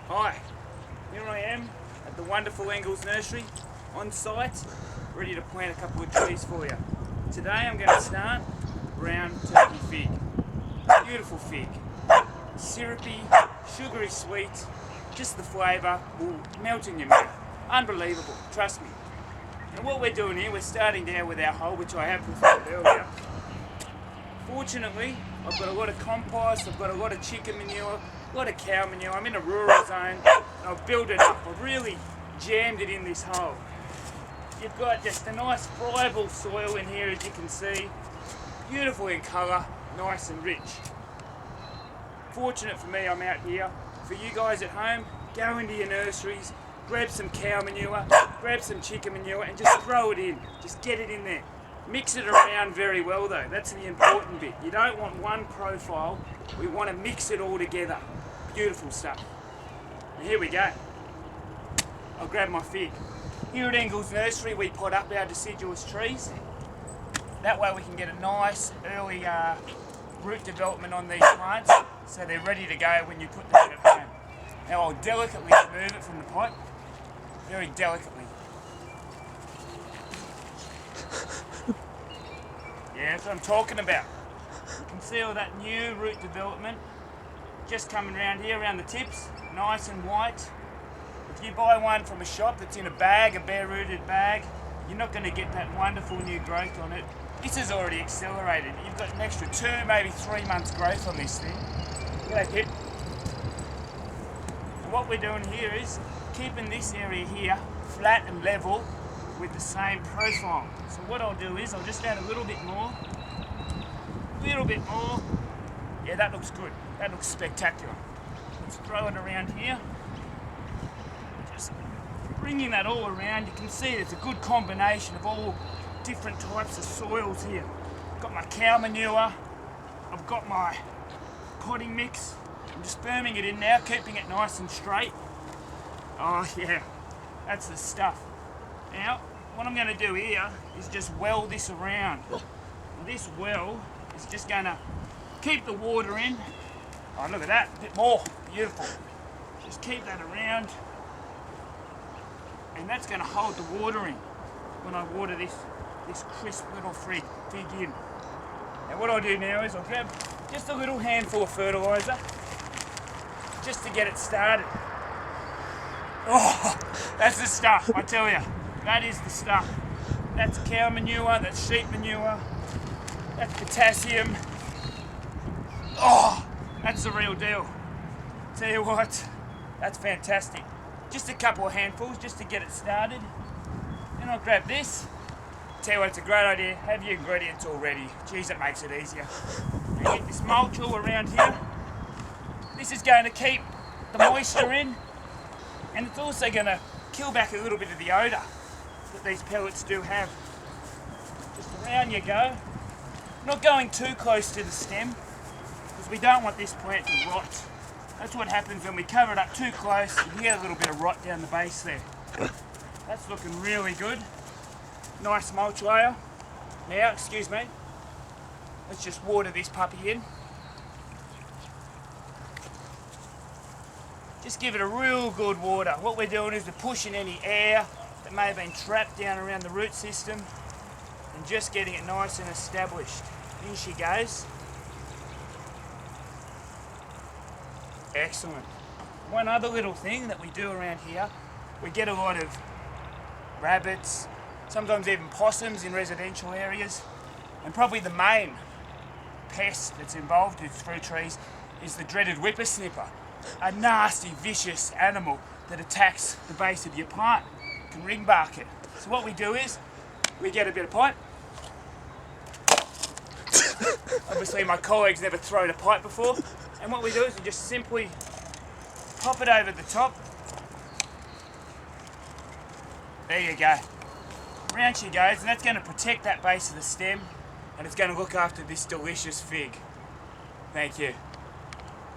Hi, here I am at the wonderful Engels Nursery on site, ready to plant a couple of trees for you. Today I'm going to start brown turkey fig. Beautiful fig. Syrupy, sugary sweet, just the flavour will melt in your mouth. Unbelievable, trust me. And what we're doing here, we're starting down with our hole, which I have prepared earlier. Fortunately, I've got a lot of compost, I've got a lot of chicken manure, a lot of cow manure. I'm in a rural zone, and I've built it up. I've really jammed it in this hole. You've got just a nice friable soil in here, as you can see. Beautiful in colour, nice and rich. Fortunate for me, I'm out here. For you guys at home, go into your nurseries, grab some cow manure, grab some chicken manure, and just throw it in. Just get it in there. Mix it around very well though, that's the important bit. You don't want one profile, we want to mix it all together. Beautiful stuff. And here we go. I'll grab my fig. Here at Engels Nursery we pot up our deciduous trees. That way we can get a nice early root development on these plants so they're ready to go when you put them in at home. Now I'll delicately remove it from the pot, very delicately. Yeah, that's what I'm talking about. You can see all that new root development just coming around here, around the tips, nice and white. If you buy one from a shop that's in a bag, a bare rooted bag, you're not going to get that wonderful new growth on it. This is already accelerated. You've got an extra 2, maybe 3 months growth on this thing. Look at that. And what we're doing here is keeping this area here flat and level with the same profile. So what I'll do is I'll just add a little bit more. Yeah, that looks good. That looks spectacular. Let's throw it around here. Just bringing that all around. You can see it's a good combination of all different types of soils here. I've got my cow manure. I've got my potting mix. I'm just firming it in now, keeping it nice and straight. Oh yeah, that's the stuff. Now, what I'm going to do here is just well this around. This well is just going to keep the water in. Oh, look at that, a bit more, beautiful. Just keep that around. And that's going to hold the water in when I water this crisp little fig in. Now what I'll do now is I'll grab just a little handful of fertiliser just to get it started. Oh, that's the stuff, I tell you. That is the stuff. That's cow manure, that's sheep manure, that's potassium. Oh, that's the real deal. Tell you what, that's fantastic. Just a couple of handfuls just to get it started. Then I'll grab this. Tell you what, it's a great idea. Have your ingredients all ready. Geez, it makes it easier. And get this mulch all around here. This is going to keep the moisture in, and it's also going to kill back a little bit of the odour that these pellets do have. Just around you go. Not going too close to the stem, because we don't want this plant to rot. That's what happens when we cover it up too close. You get a little bit of rot down the base there. That's looking really good. Nice mulch layer. Now, excuse me, let's just water this puppy in. Just give it a real good water. What we're doing is we're pushing any air that may have been trapped down around the root system and just getting it nice and established. In she goes. Excellent. One other little thing that we do around here, we get a lot of rabbits, sometimes even possums in residential areas, and probably the main pest that's involved with fruit trees is the dreaded whippersnapper, a nasty, vicious animal that attacks the base of your plant, can ring bark it. So what we do is, we get a bit of pipe. Obviously my colleagues never thrown a pipe before, and what we do is we just simply pop it over the top. There you go. Round she goes, and that's going to protect that base of the stem, and it's going to look after this delicious fig. Thank you.